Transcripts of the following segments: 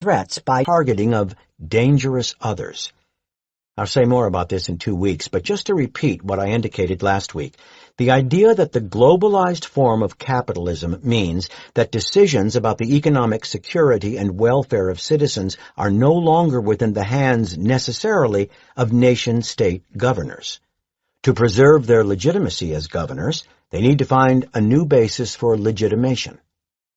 threats by targeting of dangerous others. I'll say more about this in 2 weeks, but just to repeat what I indicated last week, the idea that the globalized form of capitalism means that decisions about the economic security and welfare of citizens are no longer within the hands necessarily of nation-state governors. To preserve their legitimacy as governors, they need to find a new basis for legitimation.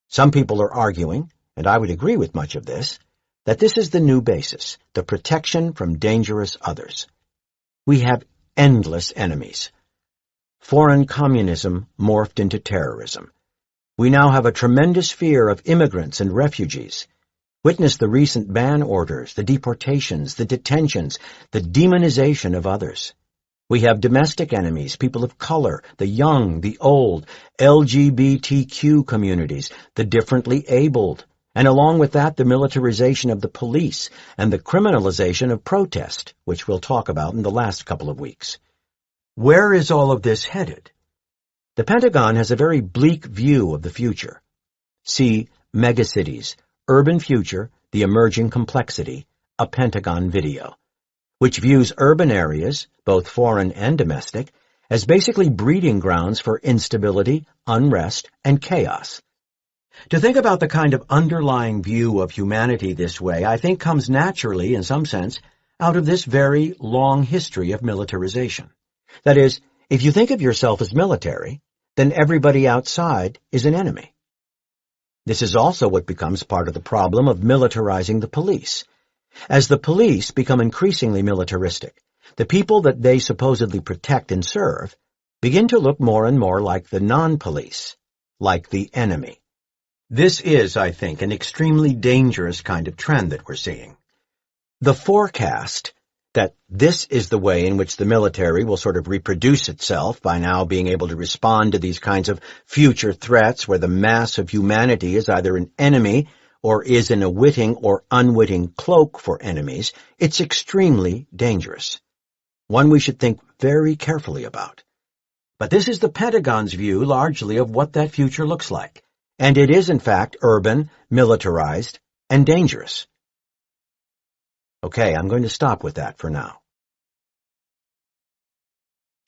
Some people are arguing, and I would agree with much of this, that this is the new basis, the protection from dangerous others. We have endless enemies. Foreign communism morphed into terrorism. We now have a tremendous fear of immigrants and refugees. Witness the recent ban orders, the deportations, the detentions, the demonization of others. We have domestic enemies, people of color, the young, the old, LGBTQ communities, the differently abled, and along with that the militarization of the police and the criminalization of protest, which we'll talk about in the last couple of weeks. Where is all of this headed? The Pentagon has a very bleak view of the future. See Megacities, Urban Future, The Emerging Complexity, a Pentagon video, which views urban areas, both foreign and domestic, as basically breeding grounds for instability, unrest, and chaos. To think about the kind of underlying view of humanity this way, I think comes naturally, in some sense, out of this very long history of militarization. That is, if you think of yourself as military, then everybody outside is an enemy. This is also what becomes part of the problem of militarizing the police. As the police become increasingly militaristic, the people that they supposedly protect and serve begin to look more and more like the non-police, like the enemy. This is, I think, an extremely dangerous kind of trend that we're seeing. The forecast that this is the way in which the military will sort of reproduce itself by now being able to respond to these kinds of future threats where the mass of humanity is either an enemy or is in a witting or unwitting cloak for enemies, it's extremely dangerous. One we should think very carefully about. But this is the Pentagon's view largely of what that future looks like. And it is, in fact, urban, militarized, and dangerous. Okay, I'm going to stop with that for now.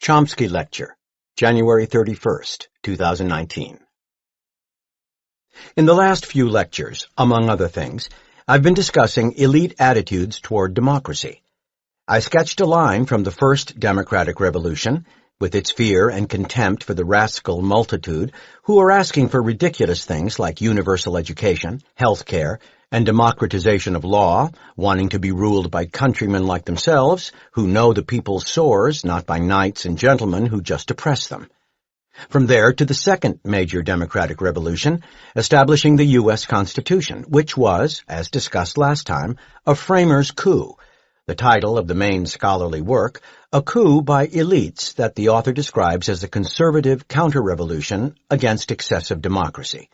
Chomsky Lecture, January 31st, 2019. In the last few lectures, among other things, I've been discussing elite attitudes toward democracy. I sketched a line from the first democratic revolution, with its fear and contempt for the rascal multitude who are asking for ridiculous things like universal education, health care, and democratization of law, wanting to be ruled by countrymen like themselves, who know the people's sores, not by knights and gentlemen who just oppress them. From there to the second major democratic revolution, establishing the U.S. Constitution, which was, as discussed last time, a framers' coup, the title of the main scholarly work, a coup by elites that the author describes as a conservative counter-revolution against excessive democracy.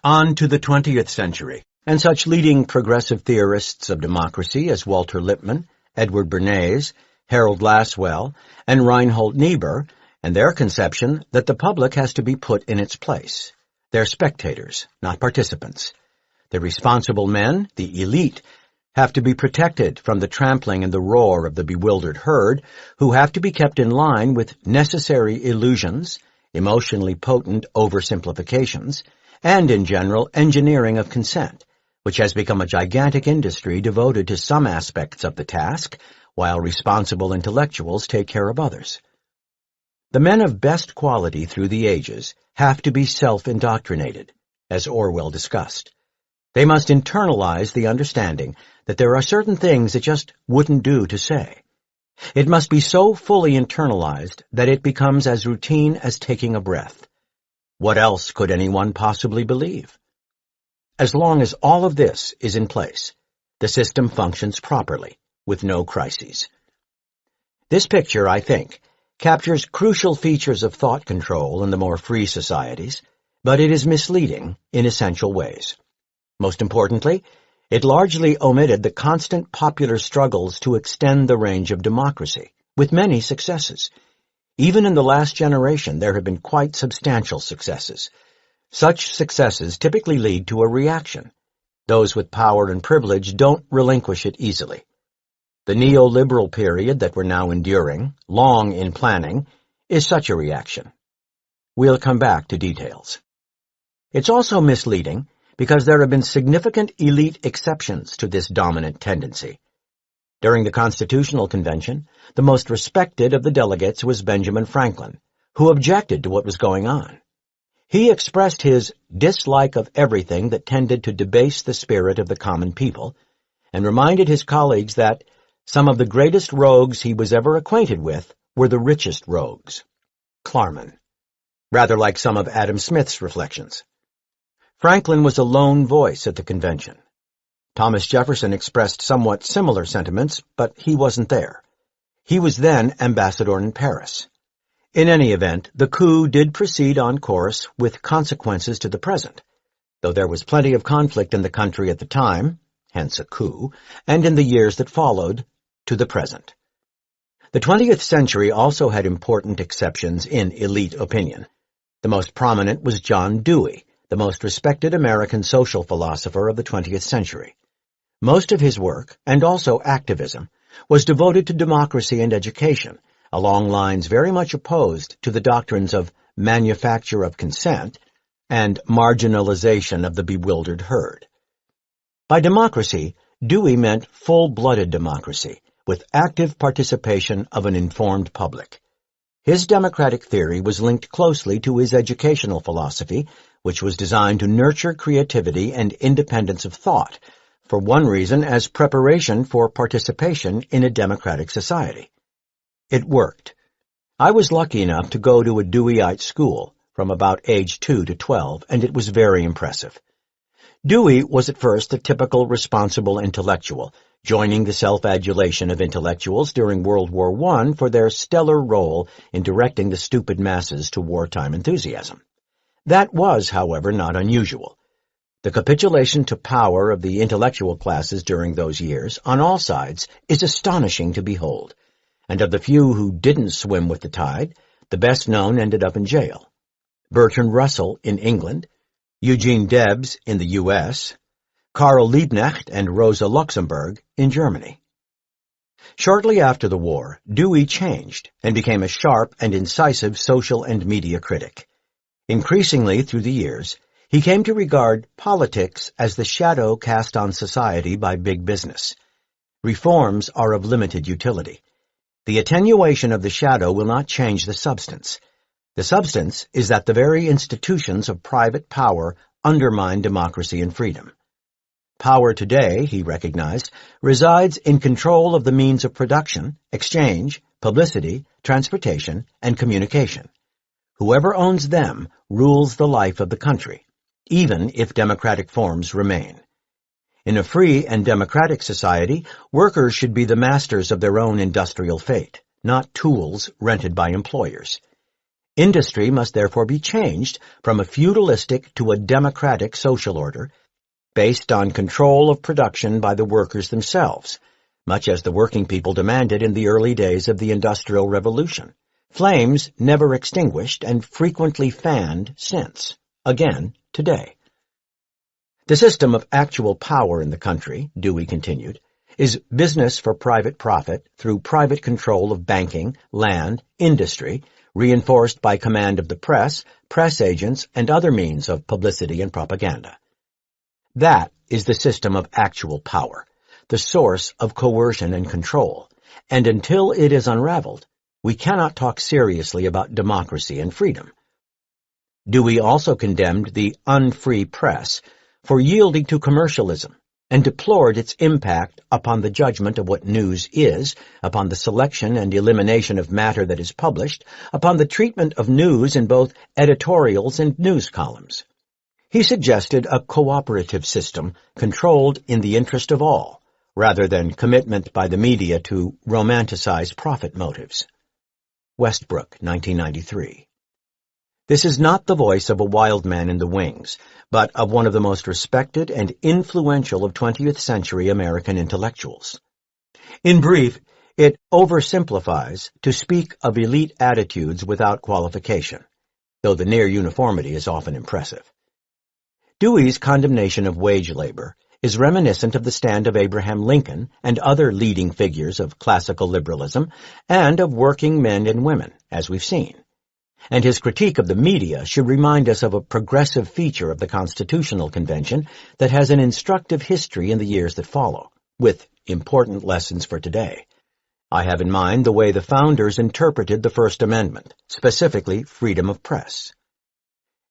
On to the 20th century, and such leading progressive theorists of democracy as Walter Lippmann, Edward Bernays, Harold Lasswell, and Reinhold Niebuhr, and their conception that the public has to be put in its place. They're spectators, not participants. The responsible men, the elite, have to be protected from the trampling and the roar of the bewildered herd, who have to be kept in line with necessary illusions, emotionally potent oversimplifications, and, in general, engineering of consent, which has become a gigantic industry devoted to some aspects of the task, while responsible intellectuals take care of others. The men of best quality through the ages have to be self-indoctrinated, as Orwell discussed. They must internalize the understanding that there are certain things it just wouldn't do to say. It must be so fully internalized that it becomes as routine as taking a breath. What else could anyone possibly believe? As long as all of this is in place, the system functions properly, with no crises. This picture, I think, captures crucial features of thought control in the more free societies, but it is misleading in essential ways. Most importantly, it largely omitted the constant popular struggles to extend the range of democracy, with many successes. Even in the last generation, there have been quite substantial successes. Such successes typically lead to a reaction. Those with power and privilege don't relinquish it easily. The neoliberal period that we're now enduring, long in planning, is such a reaction. We'll come back to details. It's also misleading because there have been significant elite exceptions to this dominant tendency. During the Constitutional Convention, the most respected of the delegates was Benjamin Franklin, who objected to what was going on. He expressed his dislike of everything that tended to debase the spirit of the common people, and reminded his colleagues that some of the greatest rogues he was ever acquainted with were the richest rogues. Clarman. Rather like some of Adam Smith's reflections. Franklin was a lone voice at the convention. Thomas Jefferson expressed somewhat similar sentiments, but he wasn't there. He was then ambassador in Paris. In any event, the coup did proceed on course with consequences to the present, though there was plenty of conflict in the country at the time, hence a coup, and in the years that followed, to the present. The 20th century also had important exceptions in elite opinion. The most prominent was John Dewey, the most respected American social philosopher of the 20th century. Most of his work, and also activism, was devoted to democracy and education, along lines very much opposed to the doctrines of manufacture of consent and marginalization of the bewildered herd. By democracy, Dewey meant full-blooded democracy, with active participation of an informed public. His democratic theory was linked closely to his educational philosophy, which was designed to nurture creativity and independence of thought, for one reason as preparation for participation in a democratic society. It worked. I was lucky enough to go to a Deweyite school from about age 2 to 12, and it was very impressive. Dewey was at first a typical responsible intellectual, joining the self-adulation of intellectuals during World War I for their stellar role in directing the stupid masses to wartime enthusiasm. That was, however, not unusual. The capitulation to power of the intellectual classes during those years, on all sides, is astonishing to behold, and of the few who didn't swim with the tide, the best known ended up in jail. Bertrand Russell in England, Eugene Debs in the U.S., Karl Liebknecht and Rosa Luxemburg in Germany. Shortly after the war, Dewey changed and became a sharp and incisive social and media critic. Increasingly through the years, he came to regard politics as the shadow cast on society by big business. Reforms are of limited utility. The attenuation of the shadow will not change the substance. The substance is that the very institutions of private power undermine democracy and freedom. Power today, he recognized, resides in control of the means of production, exchange, publicity, transportation, and communication. Whoever owns them rules the life of the country, even if democratic forms remain. In a free and democratic society, workers should be the masters of their own industrial fate, not tools rented by employers. Industry must therefore be changed from a feudalistic to a democratic social order, based on control of production by the workers themselves, much as the working people demanded in the early days of the Industrial Revolution, flames never extinguished and frequently fanned since, again today. The system of actual power in the country, Dewey continued, is business for private profit through private control of banking, land, industry, reinforced by command of the press, press agents, and other means of publicity and propaganda. That is the system of actual power, the source of coercion and control, and until it is unraveled, we cannot talk seriously about democracy and freedom. Dewey also condemned the unfree press for yielding to commercialism and deplored its impact upon the judgment of what news is, upon the selection and elimination of matter that is published, upon the treatment of news in both editorials and news columns. He suggested a cooperative system controlled in the interest of all, rather than commitment by the media to romanticize profit motives. Westbrook, 1993. This is not the voice of a wild man in the wings, but of one of the most respected and influential of 20th century American intellectuals. In brief, it oversimplifies to speak of elite attitudes without qualification, though the near uniformity is often impressive. Dewey's condemnation of wage labor is reminiscent of the stand of Abraham Lincoln and other leading figures of classical liberalism and of working men and women, as we've seen. And his critique of the media should remind us of a progressive feature of the Constitutional Convention that has an instructive history in the years that follow, with important lessons for today. I have in mind the way the founders interpreted the First Amendment, specifically freedom of press.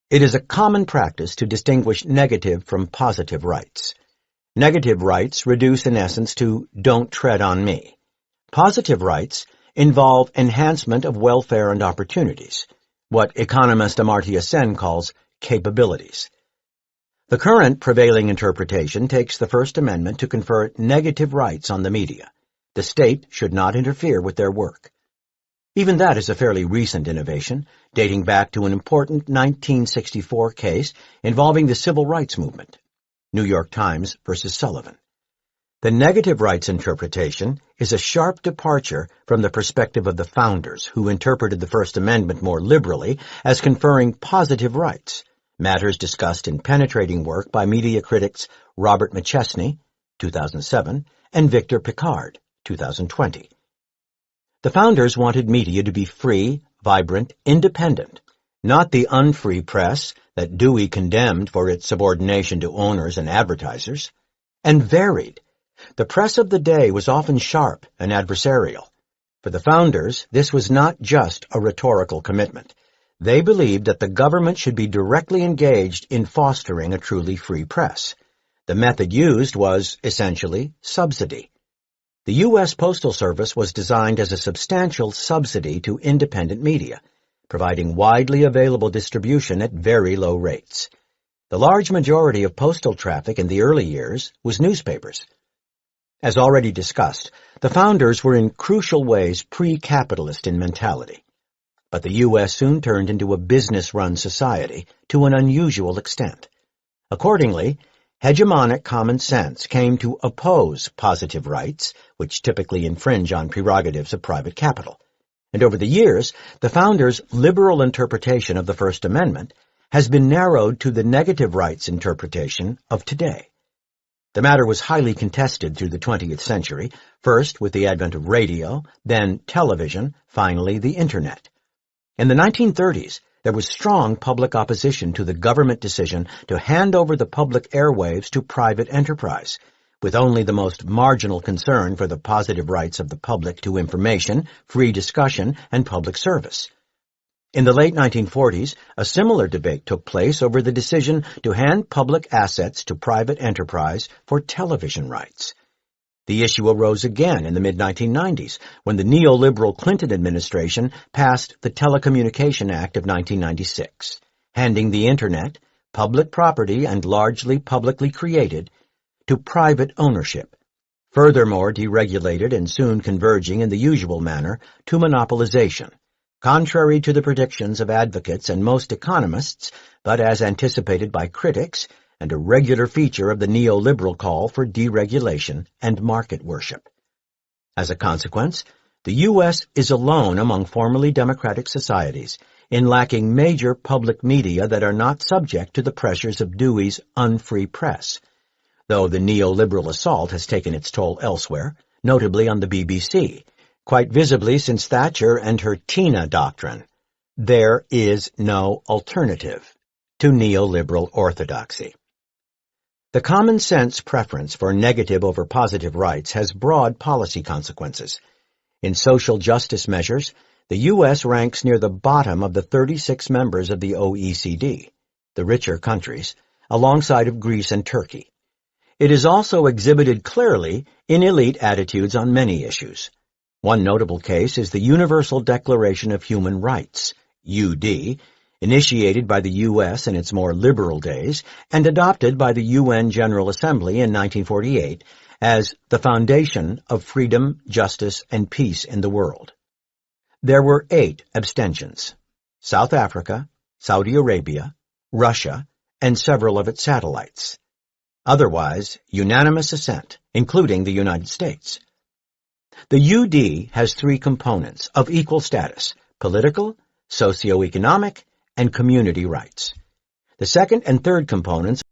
It is a common practice to distinguish negative from positive rights. Negative rights reduce in essence to "don't tread on me." Positive rights involve enhancement of welfare and opportunities, what economist Amartya Sen calls capabilities. The current prevailing interpretation takes the First Amendment to confer negative rights on the media. The state should not interfere with their work. Even that is a fairly recent innovation, dating back to an important 1964 case involving the civil rights movement, New York Times versus Sullivan. The negative rights interpretation is a sharp departure from the perspective of the founders, who interpreted the First Amendment more liberally as conferring positive rights, matters discussed in penetrating work by media critics Robert McChesney, 2007, and Victor Pickard, 2020. The founders wanted media to be free, vibrant, independent, not the unfree press that Dewey condemned for its subordination to owners and advertisers, and varied. The press of the day was often sharp and adversarial. For the founders, this was not just a rhetorical commitment. They believed that the government should be directly engaged in fostering a truly free press. The method used was, essentially, subsidy. The U.S. Postal Service was designed as a substantial subsidy to independent media, providing widely available distribution at very low rates. The large majority of postal traffic in the early years was newspapers. As already discussed, the founders were in crucial ways pre-capitalist in mentality. But the U.S. soon turned into a business-run society to an unusual extent. Accordingly, hegemonic common sense came to oppose positive rights, which typically infringe on prerogatives of private capital. And over the years, the founders' liberal interpretation of the First Amendment has been narrowed to the negative rights interpretation of today. The matter was highly contested through the 20th century, first with the advent of radio, then television, finally the Internet. In the 1930s, there was strong public opposition to the government decision to hand over the public airwaves to private enterprise, with only the most marginal concern for the positive rights of the public to information, free discussion, and public service. In the late 1940s, a similar debate took place over the decision to hand public assets to private enterprise for television rights. The issue arose again in the mid-1990s when the neoliberal Clinton administration passed the Telecommunication Act of 1996, handing the Internet, public property and largely publicly created, to private ownership, furthermore deregulated and soon converging in the usual manner to monopolization, contrary to the predictions of advocates and most economists, but as anticipated by critics, and a regular feature of the neoliberal call for deregulation and market worship. As a consequence, the U.S. is alone among formerly democratic societies in lacking major public media that are not subject to the pressures of Dewey's unfree press, though the neoliberal assault has taken its toll elsewhere, notably on the BBC, quite visibly since Thatcher and her Tina doctrine. There is no alternative to neoliberal orthodoxy. The common sense preference for negative over positive rights has broad policy consequences. In social justice measures, the U.S. ranks near the bottom of the 36 members of the OECD, the richer countries, alongside of Greece and Turkey. It is also exhibited clearly in elite attitudes on many issues. One notable case is the Universal Declaration of Human Rights, UD, initiated by the U.S. in its more liberal days and adopted by the UN General Assembly in 1948 as the foundation of freedom, justice, and peace in the world. There were 8 abstentions: South Africa, Saudi Arabia, Russia, and several of its satellites. Otherwise, unanimous assent, including the United States. The UD has 3 components of equal status: political, socio-economic, and community rights. The second and third components